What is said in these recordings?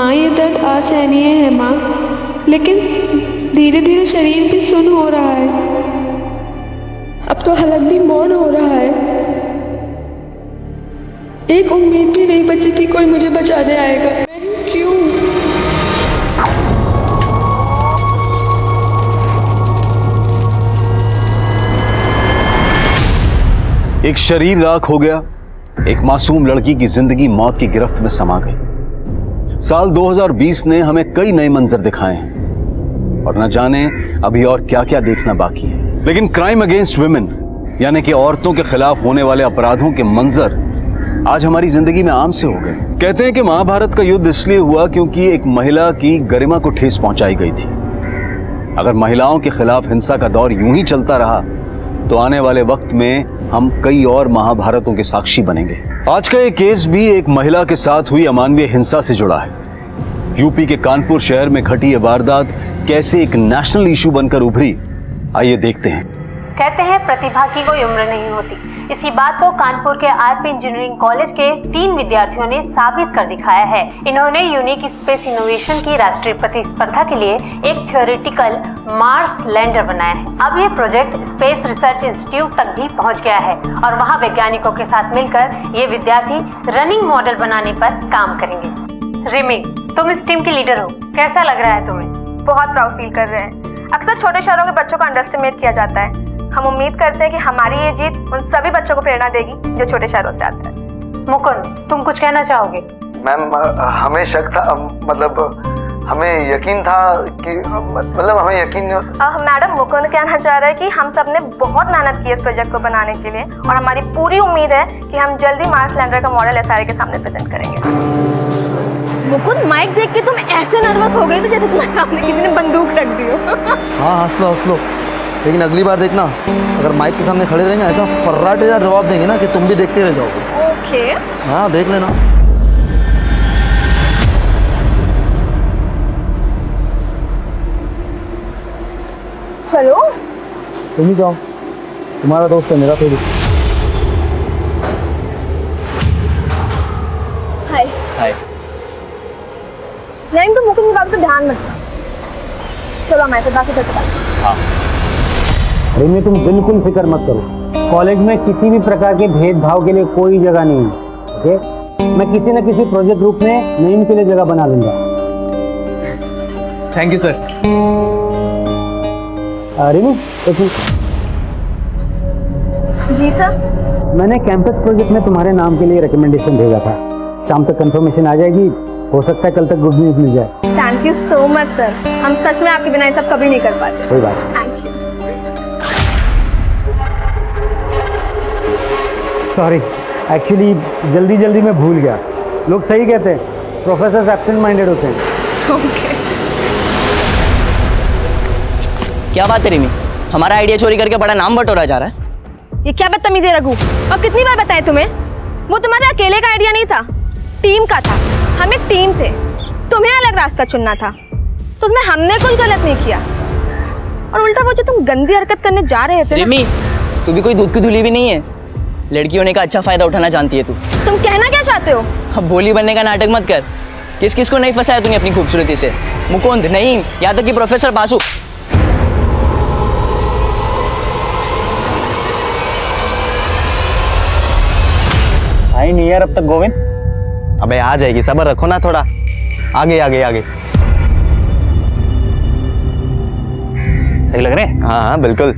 हाँ, ये दर्द असहनीय है माँ, लेकिन धीरे धीरे शरीर भी सुन्न हो रहा है। अब तो हलक भी मौन हो रहा है। एक उम्मीद भी नहीं बची कि कोई मुझे बचाने आएगा। मैं क्यों? एक शरीर राख हो गया, एक मासूम लड़की की जिंदगी मौत की गिरफ्त में समा गई। साल 2020 ने हमें कई नए मंजर दिखाए हैं और न जाने अभी और क्या क्या देखना बाकी है। लेकिन क्राइम अगेंस्ट विमेन यानी कि औरतों के खिलाफ होने वाले अपराधों के मंजर आज हमारी जिंदगी में आम से हो गए। कहते हैं कि महाभारत का युद्ध इसलिए हुआ क्योंकि एक महिला की गरिमा को ठेस पहुंचाई गई थी। अगर महिलाओं के खिलाफ हिंसा का दौर यूं ही चलता रहा तो आने वाले वक्त में हम कई और महाभारतों के साक्षी बनेंगे। आज का ये केस भी एक महिला के साथ हुई अमानवीय हिंसा से जुड़ा है। यूपी के कानपुर शहर में घटी ये वारदात कैसे एक नेशनल इशू बनकर उभरी, आइए देखते हैं। कहते हैं प्रतिभा की कोई उम्र नहीं होती। इसी बात को कानपुर के आरपी इंजीनियरिंग कॉलेज के 3 विद्यार्थियों ने साबित कर दिखाया है। इन्होंने यूनिक स्पेस इनोवेशन की राष्ट्रीय प्रतिस्पर्धा के लिए एक थ्योरेटिकल मार्स लैंडर बनाया है। अब ये प्रोजेक्ट स्पेस रिसर्च इंस्टीट्यूट तक भी पहुंच गया है और वहां वैज्ञानिकों के साथ मिलकर ये विद्यार्थी रनिंग मॉडल बनाने पर काम करेंगे। रिमी, तुम इस टीम की लीडर हो, कैसा लग रहा है तुम्हें? बहुत प्राउड फील कर रहे हैं। अक्सर छोटे शहरों के बच्चों को अंडर एस्टिमेट किया जाता है। हम उम्मीद करते हैं कि हमारी ये जीत उन सभी बच्चों को प्रेरणा देगी जो छोटे शहरों से आते हैं। मुकुंद, तुम कुछ कहना चाहोगे? मैम, हमें शक था, मतलब हमें यकीन था कि हमें यकीन। मैडम, मुकुंद कहना चाह रहा है कि हम सब ने बहुत मेहनत की इस प्रोजेक्ट को बनाने के लिए और हमारी पूरी उम्मीद है कि हम जल्दी मार्स लैंडर का मॉडल एसआरए के सामने प्रेजेंट करेंगे। मुकुंद, माइक देख के तुम ऐसे नर्वस हो गए जैसे तुम्हारे सामने किसी ने बंदूक रख दी हो। हाँ, हंस लो, लेकिन अगली बार देखना, अगर माइक के सामने खड़े रहेंगे ऐसा फर्राटेदार जवाब देंगे ना कि तुम भी देखते रह जाओगे। ओके। हाँ, देख लेना। चलो, तुम ही जाओ, तुम्हारा दोस्त है मेरा थोड़ी। हाय। हाय। नहीं, तो मुकुंद की बात पे ध्यान मत। चलो मैं तो बाकी करता हूँ। हाँ। रिमी, तुम बिल्कुल फिक्र मत करो। कॉलेज में किसी भी प्रकार के भेदभाव के लिए कोई जगह नहीं है। ओके, मैं किसी न किसी प्रोजेक्ट ग्रुप में नईम के लिए जगह बना लूंगा। Thank you sir. रिमी, एक मिनट। जी सर। मैंने कैंपस प्रोजेक्ट में तुम्हारे नाम के लिए रिकमेंडेशन भेजा था। शाम तक कंफर्मेशन आ जाएगी, हो सकता है कल तक गुड न्यूज मिल जाए। Thank you so much sir. हम सच में आपके बिना ये सब कभी नहीं कर पाते। कोई बात। Thank you. सॉरी, एक्चुअली जल्दी में भूल गया। लोग सही कहते हैं, प्रोफेसर एब्सेंट माइंडेड होते हैं। ओके। क्या बात है रिमी, हमारा आइडिया चोरी करके बड़ा नाम बटोरा जा रहा है। ये क्या बदतमीजी है रघु, और कितनी बार बताएं तुम्हें, वो तुम्हारे अकेले का आइडिया नहीं था, टीम का था। हम एक टीम थे, तुम्हें अलग रास्ता चुनना था, तो उसमें हमने कुछ गलत नहीं किया। और उल्टा वो जो तुम गंदी हरकत करने जा रहे थे। रिमी, तू भी कोई दूध की धुली भी नहीं है। लड़की होने का अच्छा फायदा उठाना जानती है तू। तुम कहना क्या चाहते हो? अब भोली बनने का नाटक मत कर। किस किस को नहीं फंसाया तूने अपनी खूबसूरती से? मुकुंद, नहीं, या तो कि प्रोफेसर बासु। आई नहीं यार अब तक गोविंद। अबे आ जाएगी, सब्र रखो ना थोड़ा। आगे आगे आगे। सही लग रहे हैं? हाँ बिल्कुल,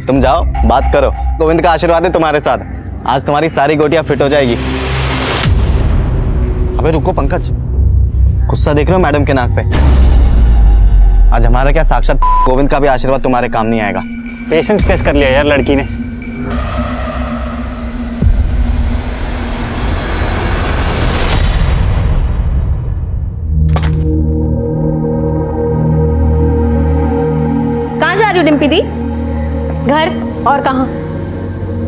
तुम जाओ बात करो। गोविंद का आशीर्वाद है तुम्हारे साथ, आज तुम्हारी सारी गोटियां फिट हो जाएगी। अबे रुको पंकज, गुस्सा देख रहे हो मैडम के नाक पे? आज हमारा क्या, साक्षात गोविंद का भी आशीर्वाद तुम्हारे काम नहीं आएगा। पेशेंस टेस्ट कर लिया यार लड़की ने। कहाँ जा रही हो डिम्पी दी? घर, और कहाँ?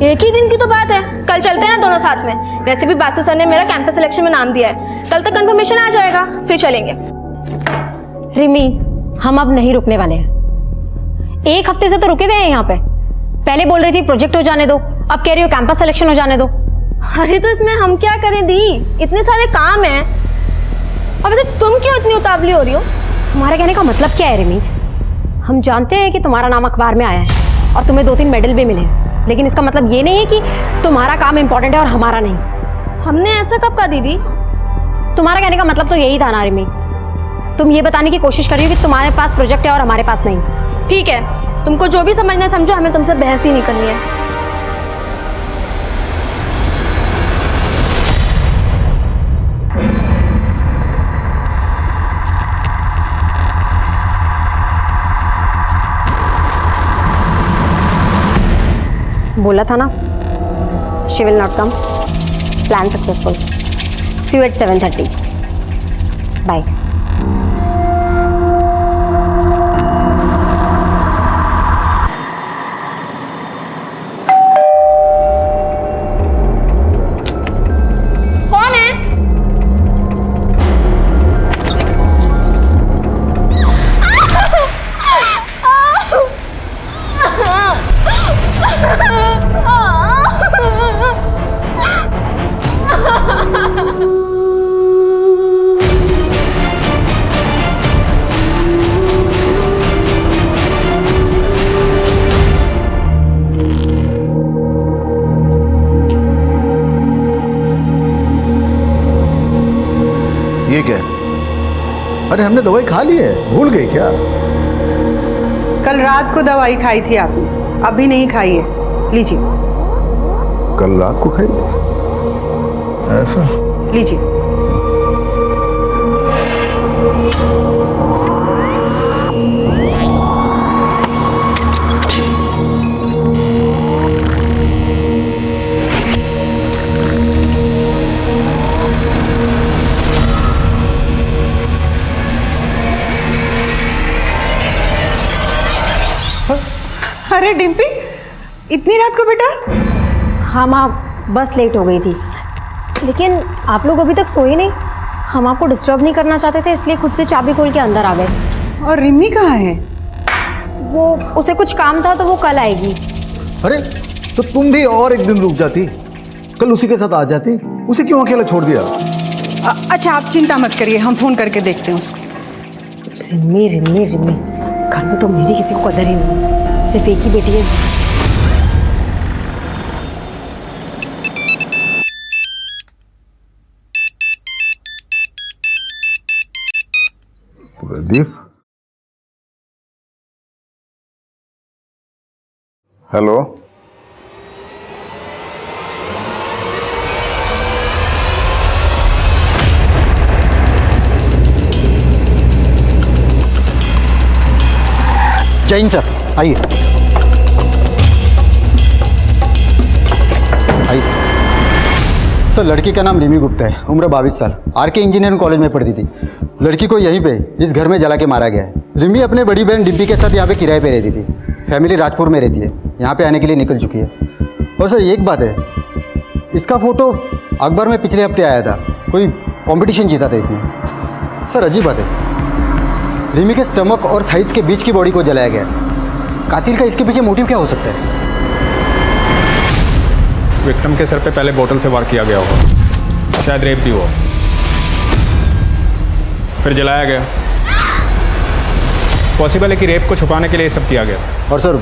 एक ही दिन की तो बात है, कल चलते हैं ना दोनों साथ में। वैसे भी बासु सर ने मेरा कैंपस सिलेक्शन में नाम दिया है, कल तक कंफर्मेशन आ जाएगा, फिर चलेंगे। रिमी, हम अब नहीं रुकने वाले हैं। एक हफ्ते से तो रुके हुए हैं यहाँ पे। पहले बोल रही थी प्रोजेक्ट हो जाने दो, अब कह रही हो कैंपस सिलेक्शन हो जाने दो। अरे तो इसमें हम क्या करें दी, इतने सारे काम हैं। अब वैसे तुम क्यों इतनी उतावली हो रही हो? तुम्हारे कहने का मतलब क्या है रिमी? हम जानते हैं कि तुम्हारा नाम अखबार में आया है और तुम्हें 2-3 मेडल भी मिले हैं, लेकिन इसका मतलब ये नहीं है कि तुम्हारा काम इम्पोर्टेंट है और हमारा नहीं। हमने ऐसा कब कहा दीदी? तुम्हारा कहने का मतलब तो यही था ना रिमी। तुम ये बताने की कोशिश कर रही हो कि तुम्हारे पास प्रोजेक्ट है और हमारे पास नहीं। ठीक है, तुमको जो भी समझना है समझो, हमें तुमसे बहस ही नहीं करनी है। बोला था ना, she will not come. Plan successful. See you at 7:30। Bye. कौन है? ये क्या है? अरे हमने दवाई खा ली है, भूल गई क्या? कल रात को दवाई खाई थी आपने, अभी नहीं खाई है। लीजिए। कल रात को खाई थी? ऐसा? लीजिए। अरे डिम्पी, इतनी रात को बेटा? हाँ माँ, बस लेट हो गई थी, लेकिन आप लोग अभी तक सोए नहीं। हम आपको डिस्टर्ब नहीं करना चाहते थे, इसलिए खुद से चाबी खोल के अंदर आ गए। और रिमी कहाँ है? वो उसे कुछ काम था तो वो कल आएगी। अरे तो तुम भी और एक दिन रुक जाती, कल उसी के साथ आ जाती। उसे क्यों अकेला छोड़ दिया? अच्छा आप चिंता मत करिए, हम फोन करके देखते हैं उसको। रिमी रिमी रिमी, इस घर में तो मेरी किसी को कदर ही नहीं, सिर्फ एक ही बेटी है। प्रदीप, हेलो। जैन सर, आइए आइए। सर, लड़की का नाम रिमी गुप्ता है, उम्र 22 साल, आरके इंजीनियरिंग कॉलेज में पढ़ती थी। लड़की को यहीं पे इस घर में जला के मारा गया है। रिमी अपने बड़ी बहन डिम्पी के साथ यहाँ पे किराए पे रहती थी। फैमिली राजपुर में रहती है, यहाँ पे आने के लिए निकल चुकी है। और सर एक बात है, इसका फोटो अखबार में पिछले हफ्ते आया था, कोई कॉम्पिटिशन जीता था इसने। सर अजीब बात है, रिमी के स्टमक और थाइस के बीच की बॉडी को जलाया गया। कातिल का इसके पीछे मोटिव क्या हो सकता है? विक्टिम के सर पे पहले बोतल से वार किया गया होगा, शायद रेप भी हुआ, फिर जलाया गया। पॉसिबल है कि रेप को छुपाने के लिए ये सब किया गया। और सर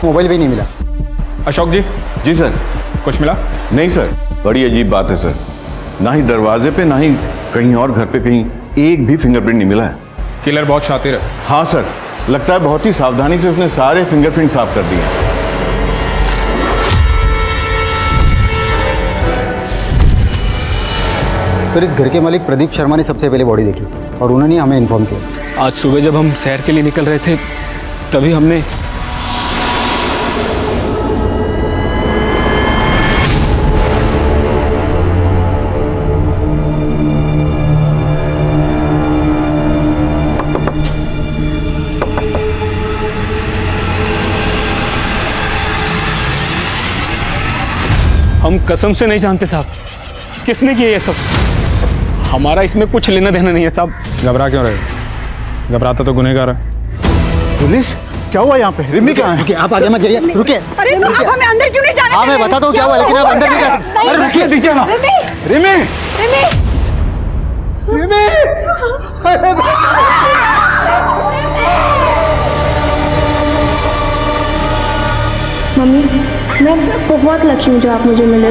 मोबाइल भी नहीं मिला। अशोक जी। जी सर। कुछ मिला? नहीं सर, बड़ी अजीब बात है सर, ना ही दरवाजे पे ना ही कहीं और घर पे कहीं एक भी फिंगरप्रिंट नहीं मिला है। किलर बहुत शातिर है। हाँ सर, लगता है बहुत ही सावधानी से उसने सारे फिंगरप्रिंट साफ कर दिए। सर इस घर के मालिक प्रदीप शर्मा ने सबसे पहले बॉडी देखी और उन्होंने हमें इन्फॉर्म किया। आज सुबह जब हम सैर के लिए निकल रहे थे तभी हमने हम कसम से नहीं जानते साहब किसने किया ये सब। हमारा इसमें कुछ लेना देना नहीं है साहब। घबरा क्यों रहे? घबराता तो गुनहगार है। पुलिस, क्या हुआ यहाँ पे? रिमी कहाँ है? रुकिए, आप आगे मत जाइए, रुकिए। अरे तो आप हमें अंदर क्यों नहीं जाने? हाँ मैं बताता हूँ क्या हुआ, लेकिन आप अंदर नहीं जा सकते। अरे रुकिए, दीजिए ना। रिमी, रिमी, रिमी। मम्मी, मैं बहुत लकी हूँ जो आप मुझे मिले।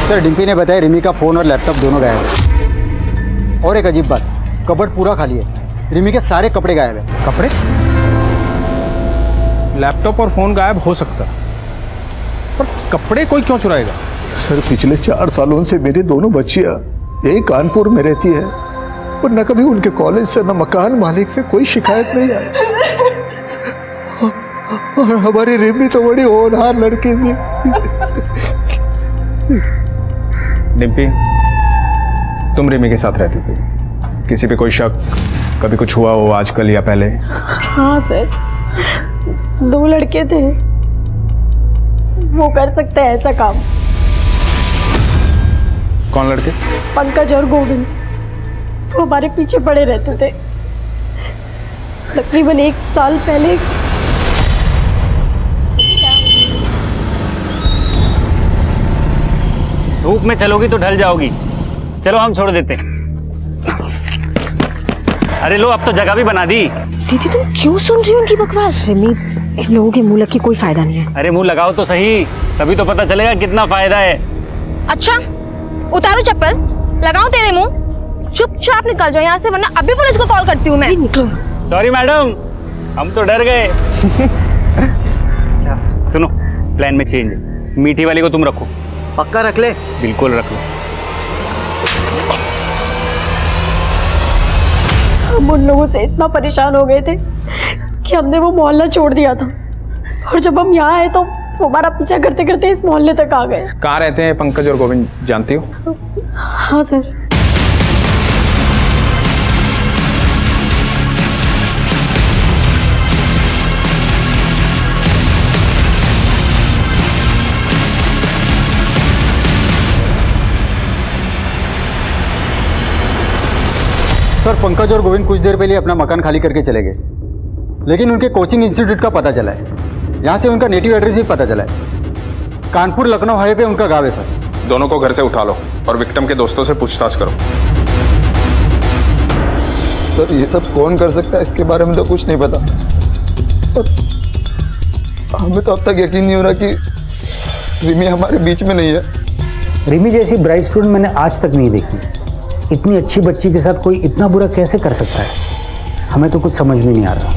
सर डिम्पी ने बताया रिमी का फ़ोन और लैपटॉप दोनों गायब है। और एक अजीब बात, कबर्ड पूरा खाली है, रिमी के सारे कपड़े गायब है। कपड़े? लैपटॉप और फोन गायब हो सकता, पर कपड़े कोई क्यों चुराएगा? सर पिछले 4 सालों से मेरी दोनों बच्चियां यही कानपुर में रहती है और न कभी उनके कॉलेज से न मकान मालिक से कोई शिकायत नहीं आई। और हमारी रिमी तो बड़ी होनहार लड़की थी। डिम्पी, तुम रिमी के साथ रहती थी, किसी पे कोई शक, कभी कुछ हुआ हो आजकल या पहले? हाँ सर, 2 लड़के थे, वो कर सकते हैं ऐसा काम। कौन लड़के? पंकज और गोविंद, वो हमारे पीछे पड़े रहते थे। तकरीबन 1 साल पहले धूप में चलोगी तो ढल जाओगी। चलो हम छोड़ देते हैं। अरे लो, अब तो जगह भी बना दी। दीदी तुम क्यों सुन रही हो उनकी बकवास? रिमी, इन लोगों के मुंह लग के कोई फायदा नहीं है। अरे मुंह लगाओ तो सही, तभी तो पता चलेगा कितना फायदा है। अच्छा, उतारो चप्पल, लगाऊं तेरे मुंह? चुपचाप निकल जाओ यहाँ से, वरना अभी पुलिस को कॉल करती हूँ मैं। निकलो। सॉरी मैडम, हम तो डर गए। अच्छा सुनो, प्लान में चेंज है। मीठी वाली को तुम रखो। पक्का रख ले? बिल्कुल रख लो। हम उन लोगों से इतना परेशान हो गए थे कि हमने वो मोहल्ला छोड़ दिया था, और जब हम यहाँ आए तो वो हमारा पीछा करते करते इस मोहल्ले तक आ गए। कहाँ रहते हैं पंकज और गोविंद, जानती हो? हाँ सर। सर पंकज और गोविंद कुछ देर पहले अपना मकान खाली करके चले गए, लेकिन उनके कोचिंग इंस्टीट्यूट का पता चला है। यहाँ से उनका नेटिव एड्रेस भी पता चला है। कानपुर लखनऊ हाईवे पे उनका गाँव है सर। दोनों को घर से उठा लो और विक्टिम के दोस्तों से पूछताछ करो। सर ये सब कौन कर सकता है, इसके बारे में तो कुछ नहीं पता। हमें तो अब तक यकीन नहीं हो रहा कि रिमी हमारे बीच में नहीं है। रिमी जैसी ब्राइट स्टूडेंट मैंने आज तक नहीं देखी। इतनी अच्छी बच्ची के साथ कोई इतना बुरा कैसे कर सकता है? हमें तो कुछ समझ में नहीं आ रहा।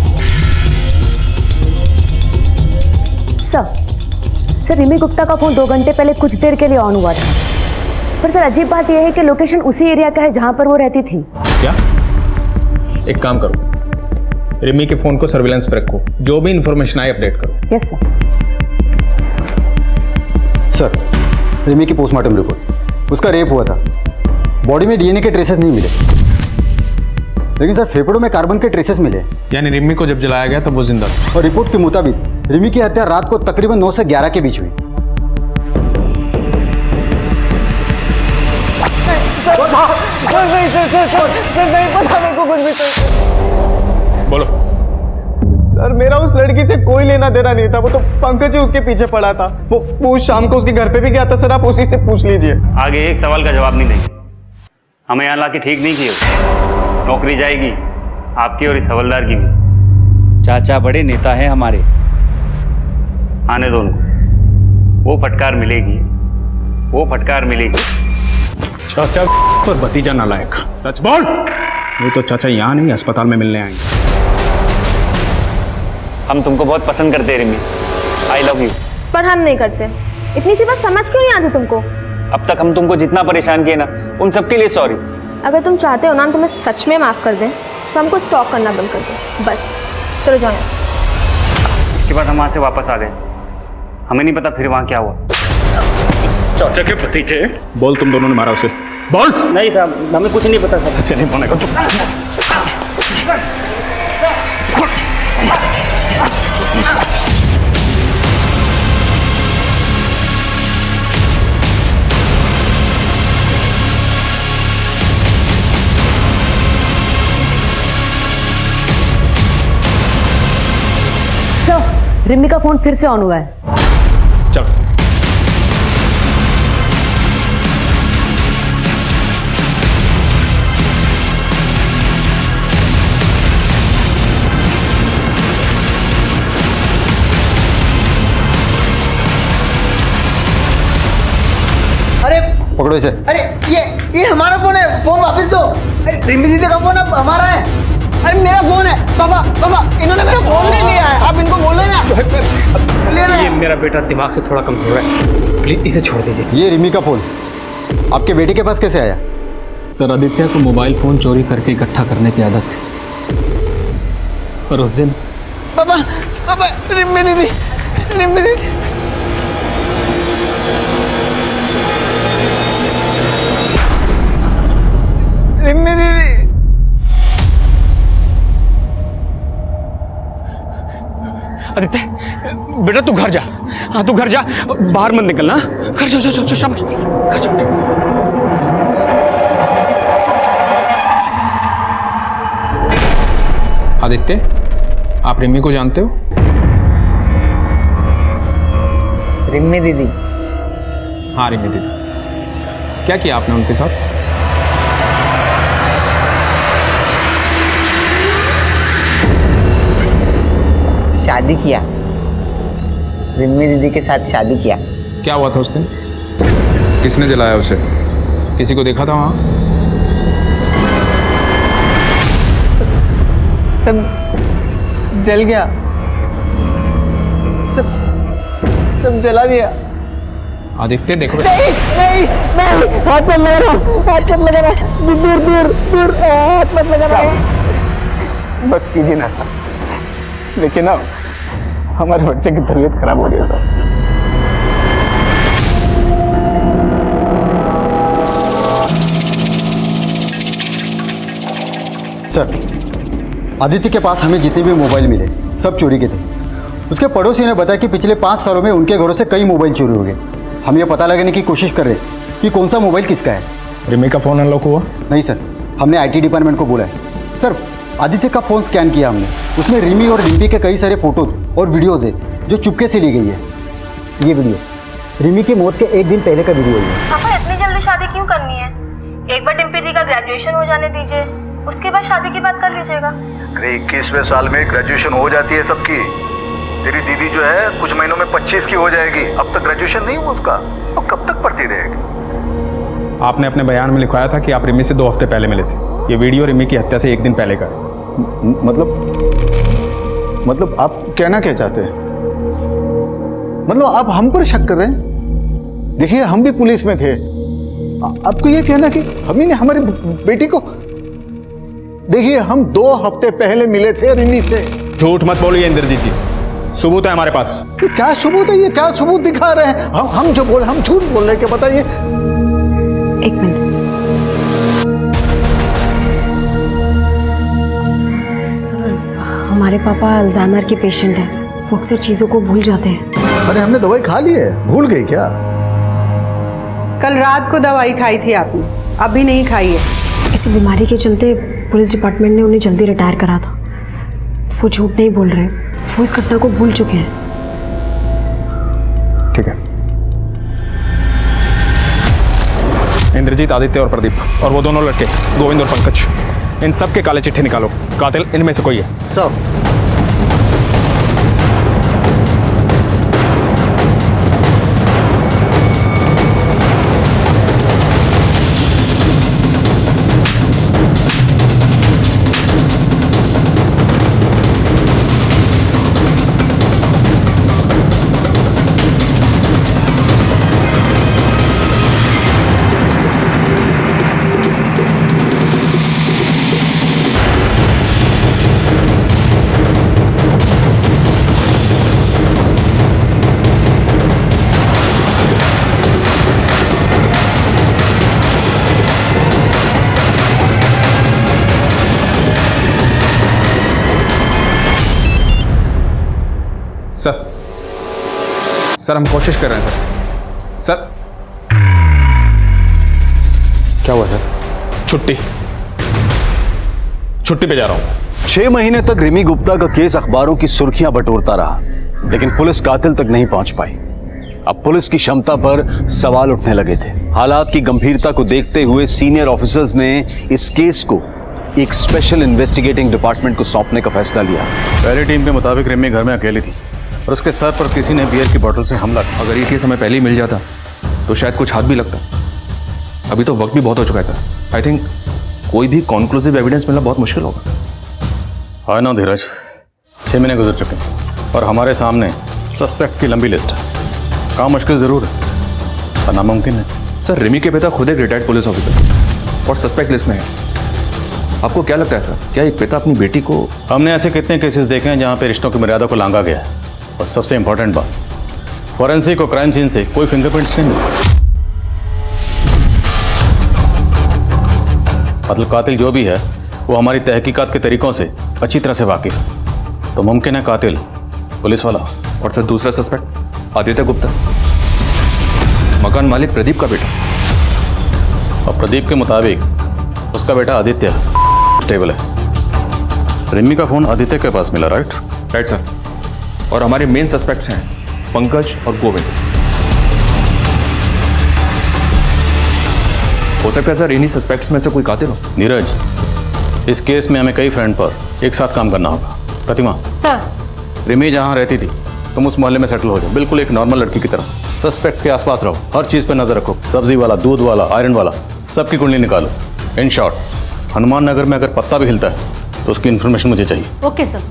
सर रिमी गुप्ता का फोन 2 घंटे पहले कुछ देर के लिए ऑन हुआ था, पर सर अजीब बात यह है कि लोकेशन उसी एरिया का है जहां पर वो रहती थी। क्या? एक काम करो, रिमी के फोन को सर्विलांस पे रखो, जो भी इंफॉर्मेशन आए अपडेट करो। Yes sir. सर रिमी की पोस्टमार्टम रिपोर्ट, उसका रेप हुआ था। बॉडी में डीएनए के ट्रेसेस नहीं मिले, लेकिन सर फेफड़ों में कार्बन के ट्रेसेस मिले। यानी रिमी को जब जलाया गया तब वो जिंदा था। और रिपोर्ट के मुताबिक रिमी की हत्या रात को तकरीबन 9 से 11 के बीच हुई। बोलो। सर मेरा उस लड़की से कोई लेना देना नहीं था, वो तो पंकज ही उसके पीछे पड़ा था। वो शाम को उसके घर पे भी गया था सर, आप उसी से पूछ लीजिए। आगे एक सवाल का जवाब नहीं देंगे। हमें यहाँ लाके ठीक नहीं किए, नौकरी जाएगी आपकी और इस हवलदार की भी। चाचा बड़े नेता हैं हमारे, आने दो उनको, वो फटकार मिलेगी, वो फटकार मिलेगी। चाचा और भतीजा नालायक, सच बोल। वो तो चाचा यहाँ नहीं अस्पताल में मिलने आएंगे। हम तुमको बहुत पसंद करते हैं रिमी, आई लव यू। पर हम नहीं करते। इतनी सी बात समझ क्यों नहीं आती तुमको? अब तक हम तुमको जितना परेशान किए ना, उन सबके लिए सॉरी। अगर तुम चाहते हो ना हम तुम्हें सच में माफ कर दें तो हमको स्टॉक करना बंद कर दो, बस। चलो जाओ। इसके बाद हम वहाँ से वापस आ गए, हमें नहीं पता फिर वहाँ क्या हुआ। चाचा के भतीजे, बोल तुम दोनों ने मारा उसे, बोल। नहीं साहब, हमें कुछ नहीं पता साहब। ऐसे नहीं बोलने को तुम। रिमी का फोन फिर से ऑन हुआ है। चलो। पकड़ो इसे। अरे ये हमारा फोन है, फोन वापस दो। अरे रिमी दीदी का फोन अब हमारा है। अरे मेरा फोन है। पापा इन्होंने मेरा फोन ले लिया है, आप इनको बोलो ना। ये मेरा बेटा दिमाग से थोड़ा कमजोर है, प्लीज इसे छोड़ दीजिए। ये रिमी का फोन आपके बेटे के पास कैसे आया? सर आदित्य को मोबाइल फोन चोरी करके इकट्ठा करने की आदत थी, पर उस दिन पापा रिमी दीदी आदित्य बेटा तू घर जा। हाँ तू घर जा, बाहर मत निकलना। घर जा शाबाश, घर जा। आदित्य आप रिमी को जानते हो? रिमी दीदी? हाँ रिमी दीदी। क्या किया आपने उनके साथ? शादी किया, रिमी दीदी के साथ शादी किया। क्या हुआ था उस दिन? किसने जलाया उसे? किसी को देखा था वहां? सब जल गया, सब जला दिया। आदित्य देखो। नहीं हाथ मत लगा रहा, दूर हाथ मत लगा रहा। बस कीजिए ना सर, देखिए ना हमारे बच्चे की तबीयत खराब हो रही है सर। आदित्य के पास हमें जितने भी मोबाइल मिले सब चोरी के थे। उसके पड़ोसी ने बताया कि पिछले 5 सालों में उनके घरों से कई मोबाइल चोरी हो गए। हम ये पता लगाने की कोशिश कर रहे हैं कि कौन सा मोबाइल किसका है। रिमी का फ़ोन अनलॉक हुआ? नहीं सर, हमने IT डिपार्टमेंट को बोला है। सर आदित्य का फ़ोन स्कैन किया हमने, उसमें रिमी और डिम्पी के कई सारे फोटोज और वीडियोज़ है जो चुपके से ली गई है। ये वीडियो रिमी की मौत के 1 दिन पहले का वीडियो है। पापा इतनी जल्दी शादी क्यों करनी है? एक बार डिम्पी दी का ग्रेजुएशन हो जाने दीजिए, उसके बाद शादी की बात कर लीजिएगा। अरे 21वें साल में ग्रेजुएशन हो जाती है सबकी। तेरी दीदी जो है कुछ महीनों में 25 की हो जाएगी, अब तक ग्रेजुएशन नहीं हुआ उसका, तो कब तक पढ़ती रहेगी? आपने अपने बयान में लिखवाया था कि आप रिमी से 2 हफ्ते पहले मिले थे। ये वीडियो रिमी की हत्या से 1 दिन पहले का है। मतलब आप कहना क्या चाहते हैं? मतलब आप हम पर शक कर रहे हैं? देखिए हम भी पुलिस में थे, आपको ये कहना कि हम ही ने हमारी बेटी को, देखिए हम 2 हफ्ते पहले मिले थे रिमी से। झूठ मत बोलिए इंद्रजीत जी, सबूत है हमारे पास। क्या सबूत है? ये क्या सबूत दिखा रहे हैं? हम जो बोल, हम झूठ बोल रहे हैं क्या? बताइए। 1 मिनट सर, हमारे पापा अल्जाइमर के पेशेंट हैं, वो अक्सर चीज़ों को भूल जाते हैं। अरे हमने दवाई खा ली है, भूल गई क्या? कल रात को दवाई खाई थी आपने, अभी नहीं खाई है। इसी बीमारी के चलते पुलिस डिपार्टमेंट ने उन्हें जल्दी रिटायर करा था। वो झूठ नहीं बोल रहे, वो इस घटना को भूल चुके हैं। ठीक है। इंद्रजीत, आदित्य और प्रदीप और वो दोनों लड़के गोविंद और पंकज, इन सब के काले चिट्ठे निकालो। कातिल इनमें से कोई है। सब सर हम कोशिश कर रहे हैं सर। क्या हुआ सर? छुट्टी पे जा रहा हूं। 6 महीने तक रिमी गुप्ता का केस अखबारों की सुर्खियां बटोरता रहा, लेकिन पुलिस कातिल तक नहीं पहुंच पाई। अब पुलिस की क्षमता पर सवाल उठने लगे थे। हालात की गंभीरता को देखते हुए सीनियर ऑफिसर्स ने इस केस को एक स्पेशल इन्वेस्टिगेटिंग डिपार्टमेंट को सौंपने का फैसला लिया। पहली टीम के मुताबिक रिमी घर में अकेली थी और उसके सर पर किसी ने बियर की बोतल से हमला किया। अगर ये केस हमें पहले ही मिल जाता तो शायद कुछ हाथ भी लगता। अभी तो वक्त भी बहुत हो चुका है सर। आई थिंक कोई भी कॉन्क्लूसिव एविडेंस मिलना बहुत मुश्किल होगा। हाँ ना धीरज, 6 महीने गुजर चुके हैं और हमारे सामने सस्पेक्ट की लंबी लिस्ट है। काम मुश्किल ज़रूर है पर नामुमकिन है। सर रिमी के पिता खुद एक रिटायर्ड पुलिस ऑफिसर और सस्पेक्ट लिस्ट में है। आपको क्या लगता है सर, क्या एक पिता अपनी बेटी को? हमने ऐसे कितने केसेस देखे हैं जहाँ पे रिश्तों की मर्यादा को लांघा गया है। और सबसे इंपॉर्टेंट बात, फॉरेंसिक और क्राइम सीन से कोई फिंगरप्रिंट्स नहीं मिले। मतलब कातिल जो भी है वो हमारी तहकीकात के तरीकों से अच्छी तरह से वाकिफ है, तो मुमकिन है कातिल पुलिस वाला। और सर दूसरा सस्पेक्ट आदित्य गुप्ता, मकान मालिक प्रदीप का बेटा। और प्रदीप के मुताबिक उसका बेटा आदित्य स्टेबल है। रिमी का फोन आदित्य के पास मिला, राइट? Right sir. और हमारे मेन सस्पेक्ट्स हैं पंकज और गोविंद। हो सकता है सर इन्हीं सस्पेक्ट्स में से कोई कातिल हो। नीरज, इस केस में हमें कई फ्रेंड पर एक साथ काम करना होगा। प्रतिमा सर, रिमी जहाँ रहती थी तुम उस मोहल्ले में सेटल हो जाओ, बिल्कुल एक नॉर्मल लड़की की तरह। सस्पेक्ट्स के आसपास रहो, हर चीज़ पर नजर रखो। सब्जी वाला, दूध वाला, आयरन वाला, सबकी कुंडली निकालो। इन शॉर्ट, हनुमान नगर में अगर पत्ता भी हिलता है तो उसकी इन्फॉर्मेशन मुझे चाहिए। Okay sir.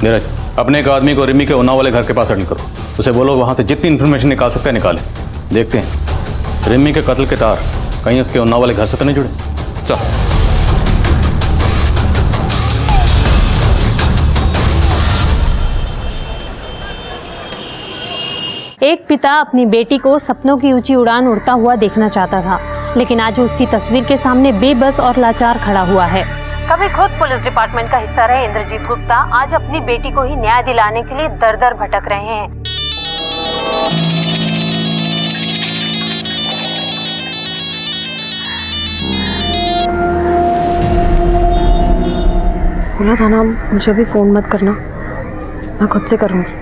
नीरज, अपने एक आदमी को रिमी के उन्नाव वाले घर के पास सेटल करो। उसे बोलो वहाँ से जितनी इन्फॉर्मेशन निकाल सकते हैं निकाले। देखते हैं रिमी के कत्ल के तार कहीं उसके उन्नाव वाले घर से तो नहीं जुड़े। सर एक पिता अपनी बेटी को सपनों की ऊंची उड़ान उड़ता हुआ देखना चाहता था, लेकिन आज उसकी तस्वीर के सामने बेबस और लाचार खड़ा हुआ है। कभी खुद पुलिस डिपार्टमेंट का हिस्सा रहे इंद्रजीत गुप्ता आज अपनी बेटी को ही न्याय दिलाने के लिए दर दर भटक रहे हैं। बोला था ना मुझे भी फोन मत करना, मैं खुद से करूँगी।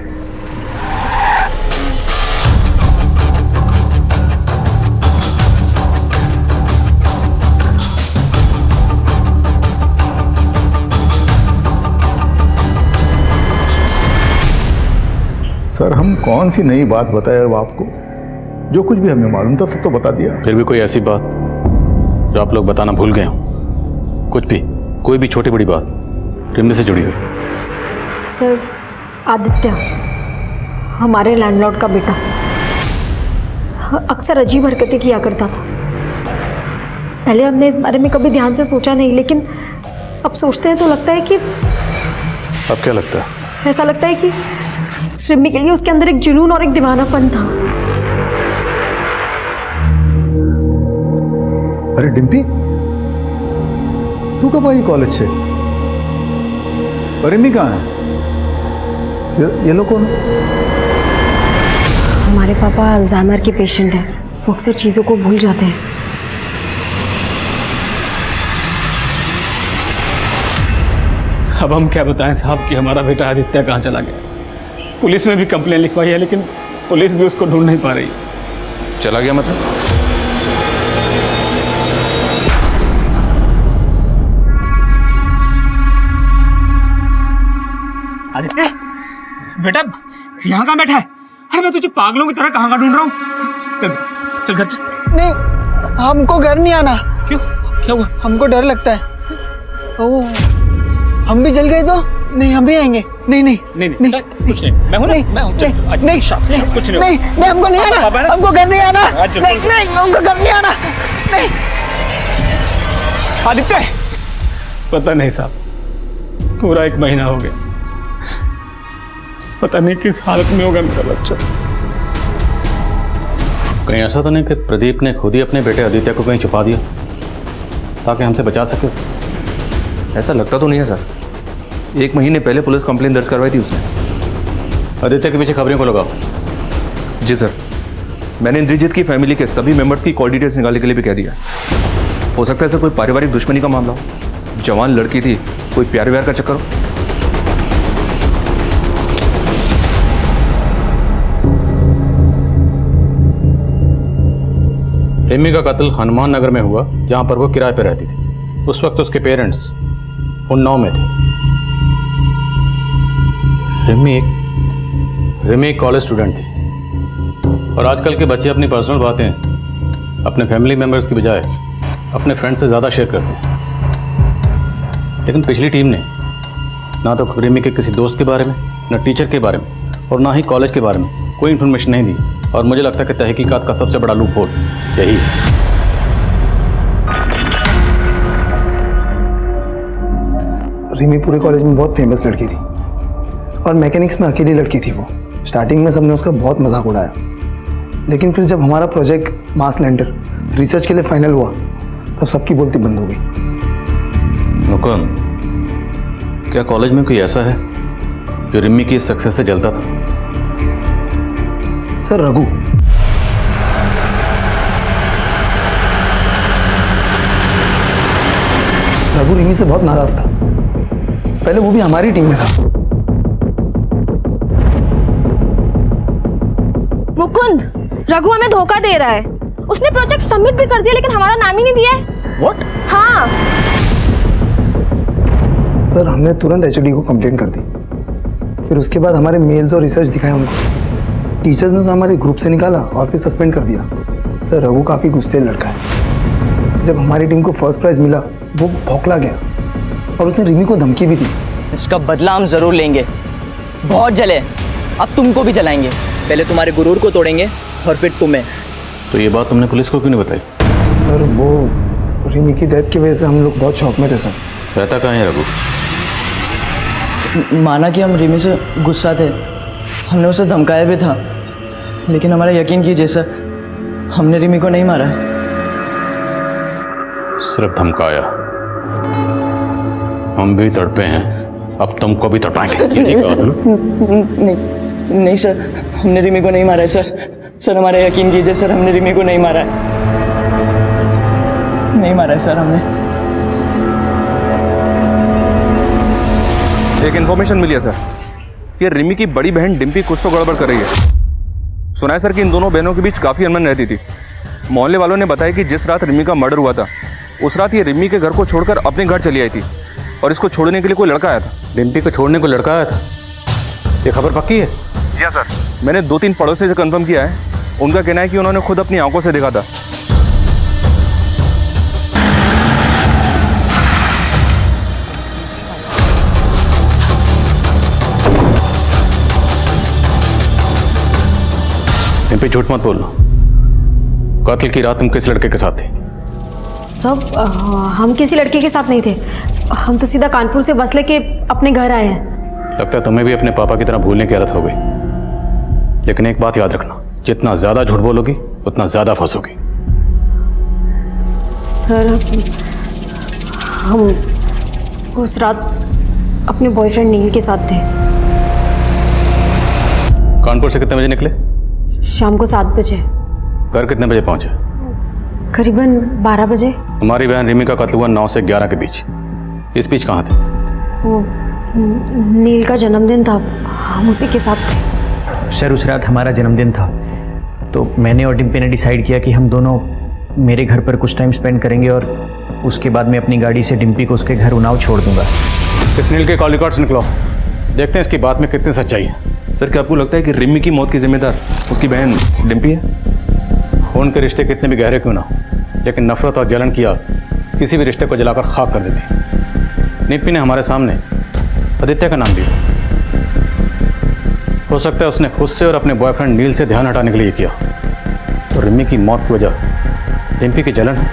सर हम कौन सी नई बात बताए अब आपको? जो कुछ भी हमें मालूम था सब तो बता दिया। फिर भी कोई ऐसी बात जो आप लोग बताना भूल गए हो? कुछ भी, कोई भी छोटी बड़ी बात रिमी से जुड़ी हुई? सर, आदित्य हमारे लैंडलॉर्ड का बेटा अक्सर अजीब हरकतें किया करता था। पहले हमने इस बारे में कभी ध्यान से सोचा नहीं, लेकिन अब सोचते हैं तो लगता है कि अब क्या लगता है? ऐसा लगता है कि रिमी के लिए उसके अंदर एक जुनून और एक दीवानापन था। अरे डिम्पी, तू कब आई कॉलेज से? रिमी कहाँ है? ये लोग कौन? हमारे पापा अल्जाइमर के पेशेंट हैं, वो अक्सर चीज़ों को भूल जाते हैं। अब हम क्या बताएं साहब कि हमारा बेटा आदित्य कहाँ चला गया? पुलिस में भी कंप्लेन लिखवाई है लेकिन पुलिस भी उसको ढूंढ नहीं पा रही। चला गया मतलब? आदित्य बेटा यहाँ कहाँ बैठा है? अरे मैं तुझे पागलों की तरह कहाँ ढूंढ रहा हूँ। चल घर चल। नहीं, हमको घर नहीं आना। क्यों? क्या हुआ? हमको डर लगता है। ओह, हम भी जल गए तो? नहीं, हम भी आएंगे। नहीं नहीं नहीं नहीं, कुछ नहीं, मैं हूं ना, मैं हूं। नहीं कुछ नहीं, नहीं, हमको नहीं आना, हमको घर नहीं आना। नहीं, हमको घर नहीं आना। नहीं आदित्य, पता नहीं साहब, पूरा 1 महीना हो गया, पता नहीं किस हालत में होगा मेरा बच्चा। कहीं ऐसा तो नहीं कि प्रदीप ने खुद ही अपने बेटे आदित्य को कहीं छुपा दिया ताकि हमसे बचा सके उसे? ऐसा लगता तो नहीं है सर। 1 महीने पहले पुलिस कंप्लेन दर्ज करवाई थी उसने। आदित्य के पीछे खबरों को लगाओ। जी सर, मैंने इंद्रजीत की फैमिली के सभी मेंबर्स की कॉल डिटेल्स निकालने के लिए भी कह दिया। हो सकता है सर कोई पारिवारिक दुश्मनी का मामला हो, जवान लड़की थी, कोई प्यार व्यार का चक्कर हो। रिमी का कत्ल हनुमान नगर में हुआ जहां पर वो किराए पर रहती थी। उस वक्त उसके पेरेंट्स उन्नाव में थे। रिमी एक कॉलेज स्टूडेंट थी और आजकल के बच्चे अपनी पर्सनल बातें अपने फैमिली मेम्बर्स की बजाय अपने फ्रेंड से ज़्यादा शेयर करते हैं। लेकिन पिछली टीम ने ना तो रिमी के किसी दोस्त के बारे में, ना टीचर के बारे में और ना ही कॉलेज के बारे में कोई इन्फॉर्मेशन नहीं दी। और मुझे लगता है कि तहकीकात का सबसे बड़ा लूप होल यही है। रिमी पूरे कॉलेज में बहुत फेमस लड़की थी और मैकेनिक्स में अकेली लड़की थी वो। स्टार्टिंग में सबने उसका बहुत मजाक उड़ाया, लेकिन फिर जब हमारा प्रोजेक्ट मास लैंडर रिसर्च के लिए फाइनल हुआ तब सबकी बोलती बंद हो गई। मुकुंद, क्या कॉलेज में कोई ऐसा है जो रिमी की सक्सेस से जलता था? सर, रघु। रघु रिमी से बहुत नाराज था। पहले वो भी हमारी टीम में था। मुकुंद, रघु हमें धोखा दे रहा है। उसने प्रोजेक्ट सबमिट भी कर दिया लेकिन हमारा नाम ही नहीं दिया है। What? हाँ। सर, हमने तुरंत एचओडी को कंप्लेंट कर दी। फिर उसके बाद हमारे मेल्स और रिसर्च दिखाए उनको। टीचर्स ने तो हमारे ग्रुप से निकाला और फिर सस्पेंड कर दिया। सर, रघु काफ़ी गुस्से लड़का है। जब हमारी टीम को फर्स्ट प्राइज मिला वो भौंकला गया और उसने रिमी को धमकी भी दी। इसका बदला हम जरूर लेंगे। बहुत जले, अब तुमको भी जलाएंगे। पहले तुम्हारे गुरूर को तोड़ेंगे और फिर तुम्हें। तो ये बात तुमने पुलिस को क्यों नहीं बताई? सर, वो रिमी की डेथ की वजह से हम लोग बहुत शौक में थे सर। रहता कहाँ है रघु? माना कि हम रिमी से गुस्सा थे, हमने उसे धमकाया भी था, लेकिन हमारा यकीन कीजिए सर, हमने रिमी को नहीं मारा। सिर्फ धमकाया? हम भी तड़पे हैं, अब तुमको भी तड़पाएंगे। ये नहीं कहा था? नहीं सर, हमने रिमी को नहीं मारा है सर। सर, हमारा यकीन कीजिए सर, हमने रिमी को नहीं मारा है। नहीं मारा है सर हमने। एक इन्फॉर्मेशन मिली है सर, ये रिमी की बड़ी बहन डिम्पी कुछ तो गड़बड़ कर रही है। सुना है सर कि इन दोनों बहनों के बीच काफ़ी अनबन रहती थी। मोहल्ले वालों ने बताया कि जिस रात रिमी का मर्डर हुआ था उस रात ये रिमी के घर को छोड़कर अपने घर चली आई थी और इसको छोड़ने के लिए कोई लड़का आया था। डिम्पी को छोड़ने को लड़का आया था? ये खबर पक्की है? जी हाँ सर, मैंने 2-3 पड़ोसी से कंफर्म किया है। उनका कहना है कि उन्होंने खुद अपनी आंखों से देखा था। डिम्पी, झूठ मत बोलना। कत्ल की रात तुम किस लड़के के साथ थे? सब हम किसी लड़के के साथ नहीं थे। हम तो सीधा कानपुर से बस लेके अपने घर आए हैं। लगता है तुम्हें भी अपने पापा की तरह भूलने की आदत हो गई। लेकिन एक बात याद रखना, जितना ज्यादा झूठ बोलोगी उतना ज्यादा फंसोगी। सर, हम उस रात अपने बॉयफ्रेंड नील के साथ थे। कानपुर से कितने बजे निकले? शाम को 7 बजे। घर कितने बजे पहुंचे? करीबन 12 बजे। हमारी बहन रिमी का कत्ल हुआ 9 से 11 के बीच। इस बीच कहाँ थे? वो नील का जन्मदिन था, हम उसी के साथ थे। सर, उस रात हमारा जन्मदिन था, तो मैंने और डिम्पी ने डिसाइड किया कि हम दोनों मेरे घर पर कुछ टाइम स्पेंड करेंगे और उसके बाद मैं अपनी गाड़ी से डिम्पी को उसके घर उन्नाव छोड़ दूंगा। इस नील के कॉल रिकॉर्ड्स निकलो, देखते हैं इसकी बात में कितनी सच्चाई है। सर, क्या आपको लगता है कि रिमी की मौत की जिम्मेदार उसकी बहन डिम्पी है? खून के रिश्ते कितने भी गहरे क्यों ना, लेकिन नफरत और जलन की आग किसी भी रिश्ते को जलाकर खाक कर देती। डिम्पी ने हमारे सामने आदित्य का नाम दिया। हो सकता है उसने खुद से और अपने बॉयफ्रेंड नील से ध्यान हटाने के लिए किया। तो रिमी की मौत की वजह डिम्पी की जलन है,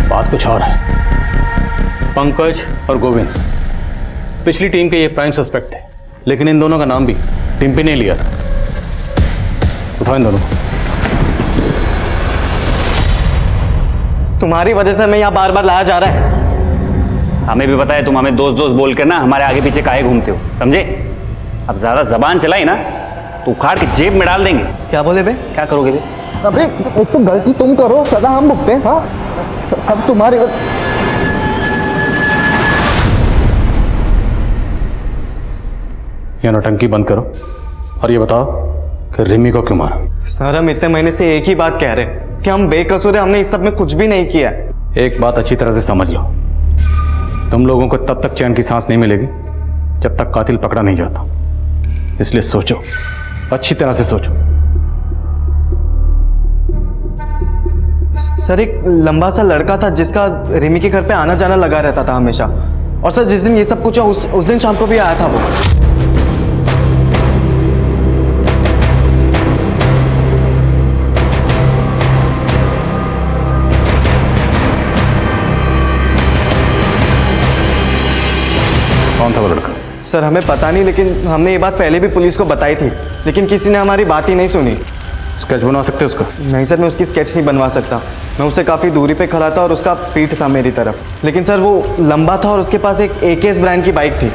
बात कुछ और है। पंकज और गोविंद पिछली टीम के ये प्राइम सस्पेक्ट थे, लेकिन इन दोनों का नाम भी डिम्पी ने लिया था। उठाओ इन दोनों। तुम्हारी वजह से हमें यहाँ बार बार लाया जा रहा है। हमें भी पता है तुम हमें दोस्त दोस्त बोल कर ना हमारे आगे पीछे काहे घूमते हो, समझे? अब ज्यादा जबान चलाई ना तो उखाड़ के जेब में डाल देंगे। क्या बोले बे? क्या करोगे बे? अबे, एक तो गलती तुम करो, सदा हम भुगते हैं। हाँ, सब तुम्हारे। ये नौटंकी बंद करो और ये बताओ कि रिमी को क्यों मारा? सर, हम इतने महीने से एक ही बात कह रहे कि हम बेकसूर हैं, हमने इस सब में कुछ भी नहीं किया। एक बात अच्छी तरह से समझ लो, तुम लोगों को तब तक चैन की सांस नहीं मिलेगी जब तक कातिल पकड़ा नहीं जाता। इसलिए सोचो, अच्छी तरह से सोचो। सर एक लंबा सा लड़का था जिसका रिमी के घर पे आना जाना लगा रहता था हमेशा। और सर जिस दिन ये सब कुछ हुआ उस दिन शाम को भी आया था वो। कौन था वो लड़का? सर हमें पता नहीं, लेकिन हमने ये बात पहले भी पुलिस को बताई थी, लेकिन किसी ने हमारी बात ही नहीं सुनी। स्केच बनवा सकते उसका? नहीं सर, मैं उसकी स्केच नहीं बनवा सकता। मैं उससे काफ़ी दूरी पे खड़ा था और उसका पीठ था मेरी तरफ। लेकिन सर वो लंबा था और उसके पास एक AKS ब्रांड की बाइक थी।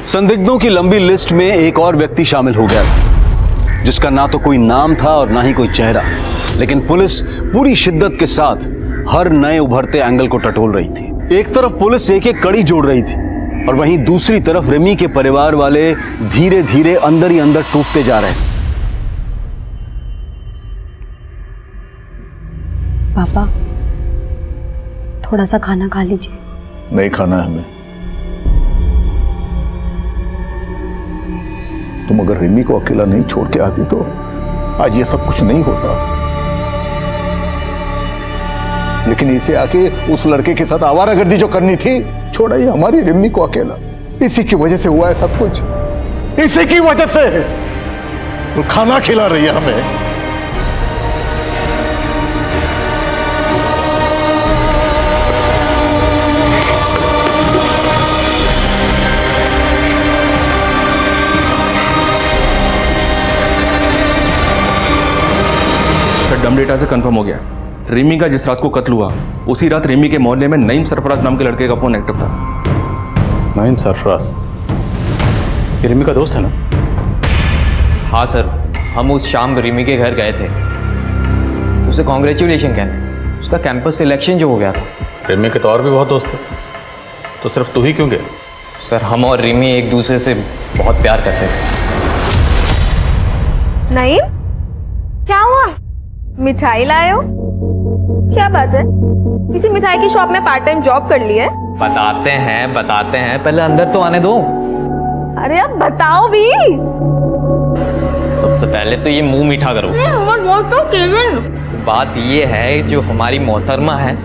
संदिग्धों की लंबी लिस्ट में एक और व्यक्ति शामिल हो गया था, जिसका ना तो कोई नाम था और ना ही कोई चेहरा, लेकिन पुलिस पूरी शिद्दत के साथ हर नए उभरते एंगल को टटोल रही थी। एक तरफ पुलिस एक एक कड़ी जोड़ रही थी और वहीं दूसरी तरफ रिमी के परिवार वाले धीरे धीरे अंदर ही अंदर टूटते जा रहे थे। पापा थोड़ा सा खाना खा लीजिए। नहीं खाना है हमें। तुम अगर रिमी को अकेला नहीं छोड़ के आती तो आज ये सब कुछ नहीं होता। लेकिन इसे आके उस लड़के के साथ आवारागर्दी जो करनी थी, छोड़ा ही हमारी रिमी को अकेला। इसी की वजह से हुआ है सब कुछ, इसी की वजह से। वो खाना खिला रही है हमें। डम डेटा से कंफर्म हो गया, रिमी का जिस रात को कत्ल हुआ उसी रात रिमी के मोहल्ले में नईम सरफराज नाम के लड़के का फोन एक्टिव था। नईम सरफराज ये रिमी का दोस्त है ना? हाँ सर, हम उस शाम रिमी के घर गए थे, उसे कॉन्ग्रेचुलेशन कहने। उसका कैंपस सिलेक्शन जो हो गया था। रिमी के तो और भी बहुत दोस्त थे, तो सिर्फ तू ही क्यों गया? सर हम और रिमी एक दूसरे से बहुत प्यार करते थे। नहीं, क्या हुआ? मिठाई लाए हो? क्या बात है? किसी मिठाई की शॉप में पार्ट टाइम जॉब कर ली है? बताते हैं पहले अंदर तो आने दो। अरे अब बताओ भी। सबसे पहले तो ये मुंह मीठा करो। बात ये है, जो हमारी मोहतरमा है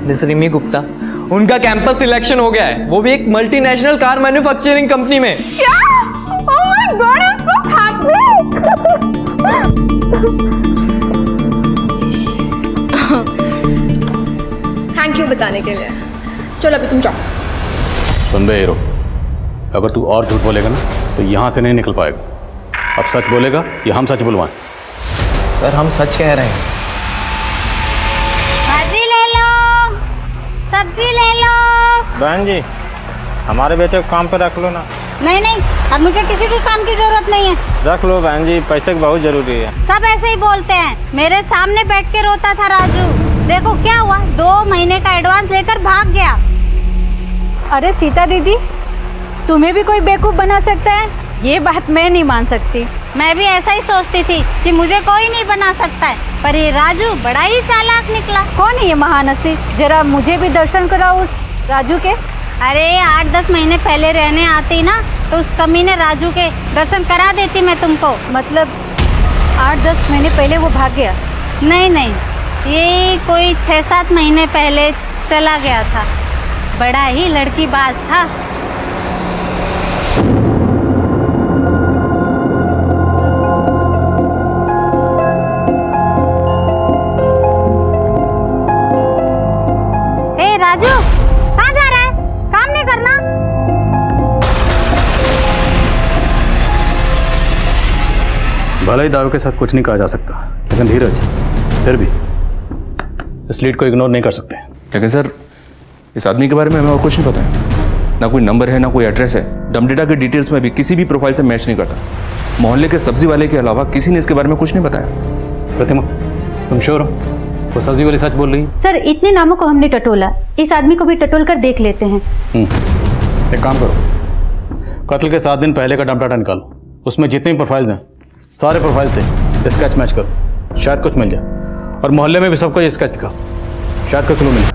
मिस रिमी गुप्ता, उनका कैंपस सिलेक्शन हो गया है, वो भी एक मल्टीनेशनल कार मैन्युफैक्चरिंग कंपनी में। क्या? Oh my God, I'm so happy. Thank you बताने के लिए। चलो अभी तुम जाओ। सुन बे हीरो, अगर तू और झूठ बोलेगा ना तो यहाँ से नहीं निकल पाएगा। अब सच बोलेगा या हम सच बुलवाएं? सर हम सच कह रहे हैं। भाजी ले लो, सब्जी ले लो। बहन जी, हमारे बेटे को काम पे रख लो ना। नहीं नहीं, अब मुझे किसी भी काम की जरूरत नहीं है। रख लो बहन जी, पैसे की बहुत जरूरी है। सब ऐसे ही बोलते हैं। मेरे सामने बैठ के रोता था राजू, देखो क्या हुआ, 2 महीने का एडवांस लेकर भाग गया। अरे सीता दीदी, तुम्हें भी कोई बेवकूफ़ बना सकता है? ये बात मैं नहीं मान सकती। मैं भी ऐसा ही सोचती थी कि मुझे कोई नहीं बना सकता है, पर ये राजू बड़ा ही चालाक निकला। कौन है ये महान हस्ती? जरा मुझे भी दर्शन कराओ उस राजू के। अरे 8-10 महीने पहले रहने आती ना, तो उस कमीने राजू के दर्शन करा देती मैं तुमको। मतलब 8-10 महीने पहले वो भाग गया? नहीं नहीं, ये कोई 6-7 महीने पहले चला गया था। बड़ा ही लड़कीबाज था। ए राजू, कहाँ जा रहा है? काम नहीं करना? भले ही दावे के साथ कुछ नहीं कहा जा सकता, लेकिन धीरज, फिर भी इस लीड को इग्नोर नहीं कर सकते। लेकिन सर इस आदमी के बारे में हमें और कुछ नहीं पता है, ना कोई नंबर है ना कोई एड्रेस है। डम डेटा के डिटेल्स में भी किसी भी प्रोफाइल से मैच नहीं करता। मोहल्ले के सब्जी वाले के अलावा किसी ने इसके बारे में कुछ नहीं बताया। प्रतिमा, तुम श्योर हो वो सब्जी वाली सच बोल रही है? सर इतने नामों को हमने टटोला, इस आदमी को भी टटोल कर देख लेते हैं। एक काम करो, कत्ल के 7 दिन पहले का डम डाटा निकालो, उसमें जितने भी प्रोफाइल्स हैं सारे प्रोफाइल से स्केच मैच करो। शायद कुछ मिल जाए। और मोहल्ले में भी सबको ये स्केच दिखा, शायद कोई क्लू मिले।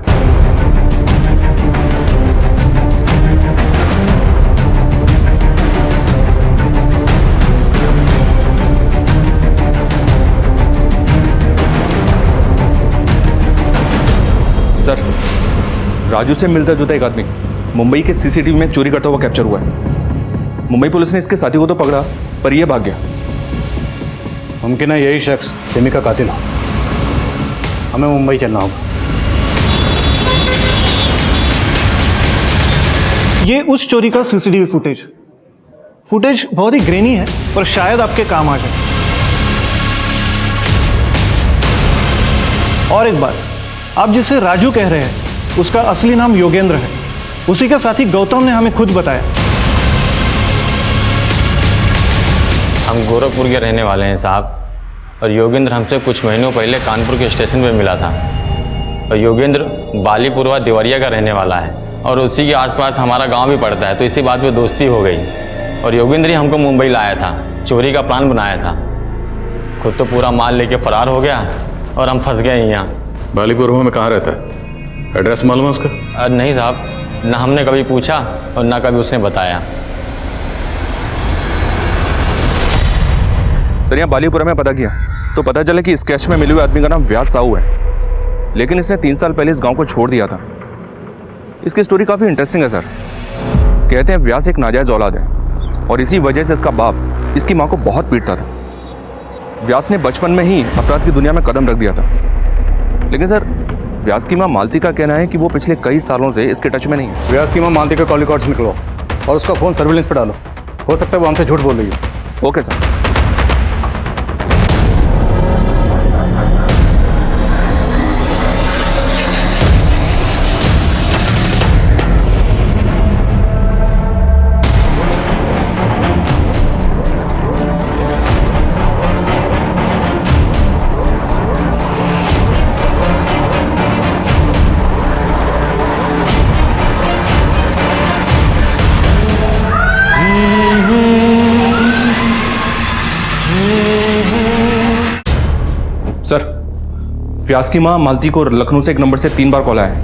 सर, राजू से मिलता जुलता एक आदमी मुंबई के सीसीटीवी में चोरी करता हुआ कैप्चर हुआ है। मुंबई पुलिस ने इसके साथी को तो पकड़ा, पर यह भाग गया। मुमकिन है यही शख्स रिमी का कातिल हो। हमें मुंबई चलना होगा। ये उस चोरी का सीसीटीवी फुटेज बहुत ही ग्रेनी है, पर शायद आपके काम आ जाए। और एक बात, आप जिसे राजू कह रहे हैं उसका असली नाम योगेंद्र है। उसी के साथी गौतम ने हमें खुद बताया। हम गोरखपुर के रहने वाले हैं साहब, और योगेंद्र हमसे कुछ महीनों पहले कानपुर के स्टेशन पे मिला था। और योगेंद्र बालीपुरवा देवरिया का रहने वाला है, और उसी के आसपास हमारा गांव भी पड़ता है, तो इसी बात पे दोस्ती हो गई। और योगेंद्र ही हमको मुंबई लाया था, चोरी का प्लान बनाया था। खुद तो पूरा माल लेके फरार हो गया और हम फंस गए यहाँ। बालीपुरवा में कहाँ रहता है? एड्रेस मालूम है उसका? नहीं साहब, ना हमने कभी पूछा और ना कभी उसने बताया। सर, यहाँ बालीपुरा में पता किया तो पता चला कि स्केच में मिले हुए आदमी का नाम व्यास साहू है, लेकिन इसने 3 साल पहले इस गांव को छोड़ दिया था। इसकी स्टोरी काफ़ी इंटरेस्टिंग है सर। कहते हैं व्यास एक नाजायज़ औलाद है, और इसी वजह से इसका बाप इसकी माँ को बहुत पीटता था। व्यास ने बचपन में ही अपराध की दुनिया में कदम रख दिया था। लेकिन सर, व्यास की माँ मालती का कहना है कि वो पिछले कई सालों से इसके टच में नहीं है। व्यास की माँ मालती का कॉल रिकॉर्ड्स निकलवाओ और उसका फ़ोन सर्विलेंस पे डालो। हो सकता है वो हमसे झूठ बोल रही है। Okay sir. सर, व्यास की माँ मालती को लखनऊ से एक नंबर से 3 बार कॉल आया है।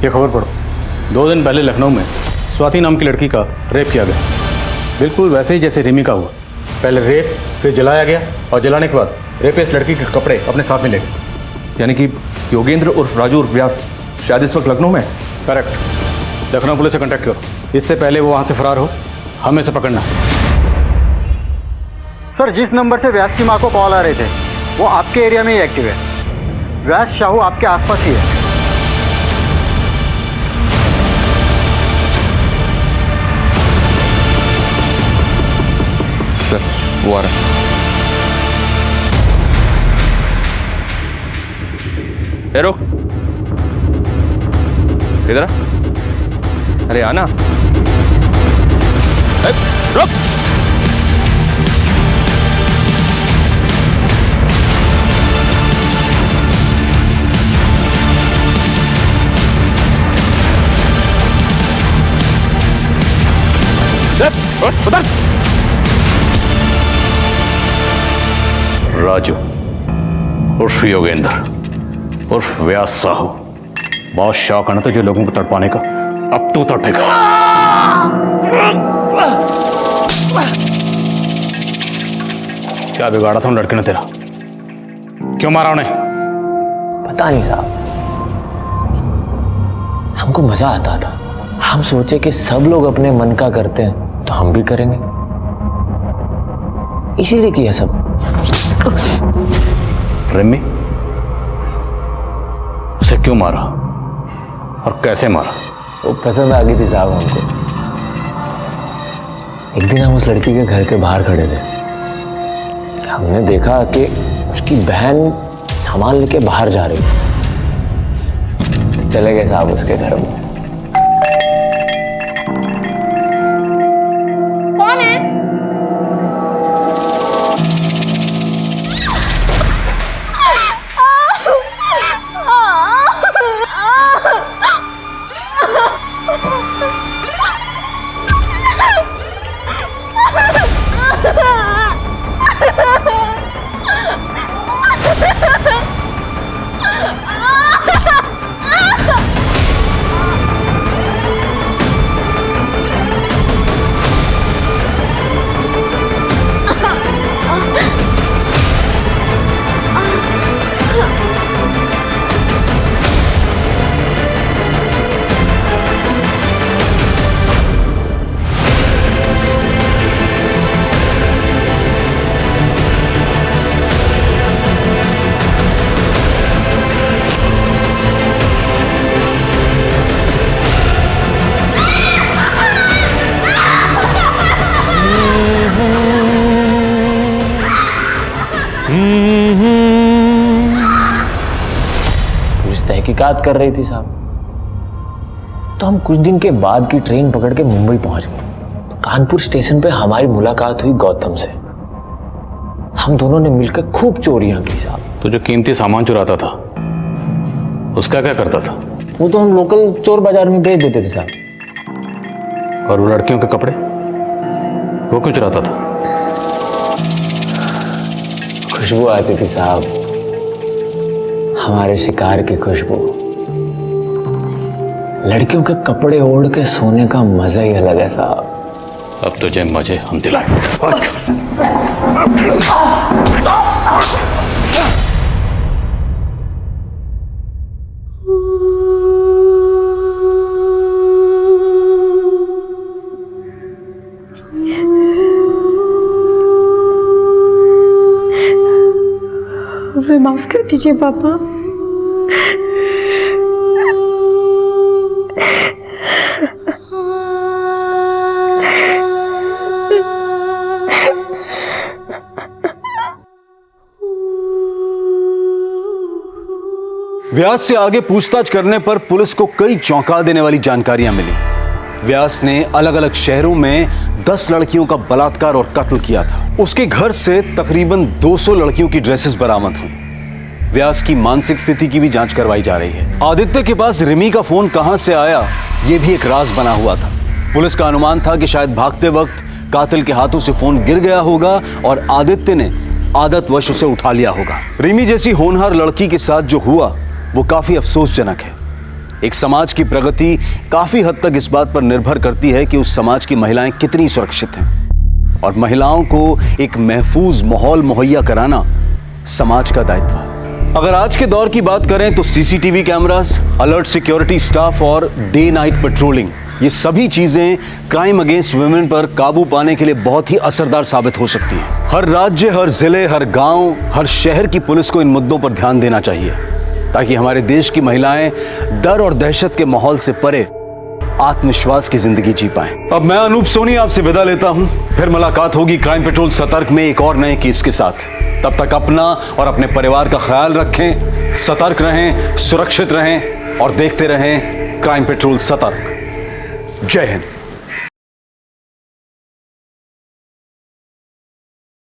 ये खबर पढ़ो। 2 दिन पहले लखनऊ में स्वाति नाम की लड़की का रेप किया गया, बिल्कुल वैसे ही जैसे रिमी का हुआ। पहले रेप, फिर जलाया गया, और जलाने के बाद रेपिस्ट लड़की के कपड़े अपने साथ में ले गए। यानी कि योगेंद्र उर्फ राजू उर्फ व्यास शायद इस वक्त लखनऊ में? करेक्ट। लखनऊ पुलिस से कांटेक्ट करो, इससे पहले वो वहाँ से फरार हो। हमें से पकड़ना। सर, जिस नंबर से व्यास की माँ को कॉल आ रहे थे वो आपके एरिया में ही एक्टिव है। व्यास साहू आपके आसपास ही है। सर, वो आ रहा है। रुक, इधर आ। अरे आना। रुक। उधर। राजू उर्फ योगेंद्र उर्फ व्यास साहू, बहुत शौक है ना तुझे लोगों को तड़पाने का। अब तू तड़पेगा। क्या बिगाड़ा था उन लड़के ने तेरा? क्यों मारा उन्हें? पता नहीं साहब, हमको मजा आता था। हम सोचे कि सब लोग अपने मन का करते हैं तो हम भी करेंगे, इसीलिए किया सब। रिमी, उसे क्यों मारा और कैसे मारा? वो पसंद आ गई थी साहब हमको। एक दिन हम उस लड़की के घर के बाहर खड़े थे। हमने देखा कि उसकी बहन सामान लेके बाहर जा रही है, तो चले गए साहब उसके घर में। कौन है? तहकीकात कर रही थी साहब। तो हम कुछ दिन के बाद की ट्रेन पकड़ के मुंबई पहुंच गए। तो कानपुर स्टेशन पे हमारी मुलाकात हुई गौतम से। हम दोनों ने मिलकर खूब चोरियां की साहब। तो जो कीमती सामान चुराता था उसका क्या करता था? वो तो हम लोकल चोर बाजार में बेच देते थे साहब। और वो लड़कियों के कपड़े वो क्यों चुराता था? खुशबू आती थी साहब, हमारे शिकार की खुशबू। लड़कियों के कपड़े ओढ़ के सोने का मजा ही अलग है साहब। अब तुझे मजे हम दिलाएं। मुझे माफ कर दीजिए पापा। व्यास से आगे पूछताछ करने पर पुलिस को कई चौंका देने वाली जानकारियां मिली। व्यास ने अलग अलग शहरों में 10 लड़कियों का बलात्कार और कत्ल किया था। उसके घर से तकरीबन 200 लड़कियों की ड्रेसेस बरामद हुई। व्यास की मानसिक स्थिति की भी जांच करवाई जा रही है। आदित्य के पास रिमी का फोन कहां से आया, यह भी एक राज बना हुआ था। पुलिस का अनुमान था कि शायद भागते वक्त कातिल के हाथों से फोन गिर गया होगा और आदित्य ने आदतवश उसे उठा लिया होगा। रिमी जैसी होनहार लड़की के साथ जो हुआ वो काफी अफसोसजनक है। एक समाज की प्रगति काफी हद तक इस बात पर निर्भर करती है कि उस समाज की महिलाएं कितनी सुरक्षित हैं, और महिलाओं को एक महफूज माहौल मुहैया कराना समाज का दायित्व है। अगर आज के दौर की बात करें तो CCTV cameras, alert security staff और डे नाइट पेट्रोलिंग, ये सभी चीजें क्राइम अगेंस्ट वुमेन पर काबू पाने के लिए बहुत ही असरदार साबित हो सकती हैं। हर राज्य, हर जिले, हर गांव, हर शहर की पुलिस को इन मुद्दों पर ध्यान देना चाहिए ताकि हमारे देश की महिलाएं डर और दहशत के माहौल से परे आत्मविश्वास की जिंदगी जी पाएं। अब मैं अनूप सोनी आपसे विदा लेता हूं। फिर मुलाकात होगी क्राइम पेट्रोल सतर्क में एक और नए केस के साथ। तब तक अपना और अपने परिवार का ख्याल रखें, सतर्क रहें, सुरक्षित रहें और देखते रहें क्राइम पेट्रोल सतर्क। जय हिंद।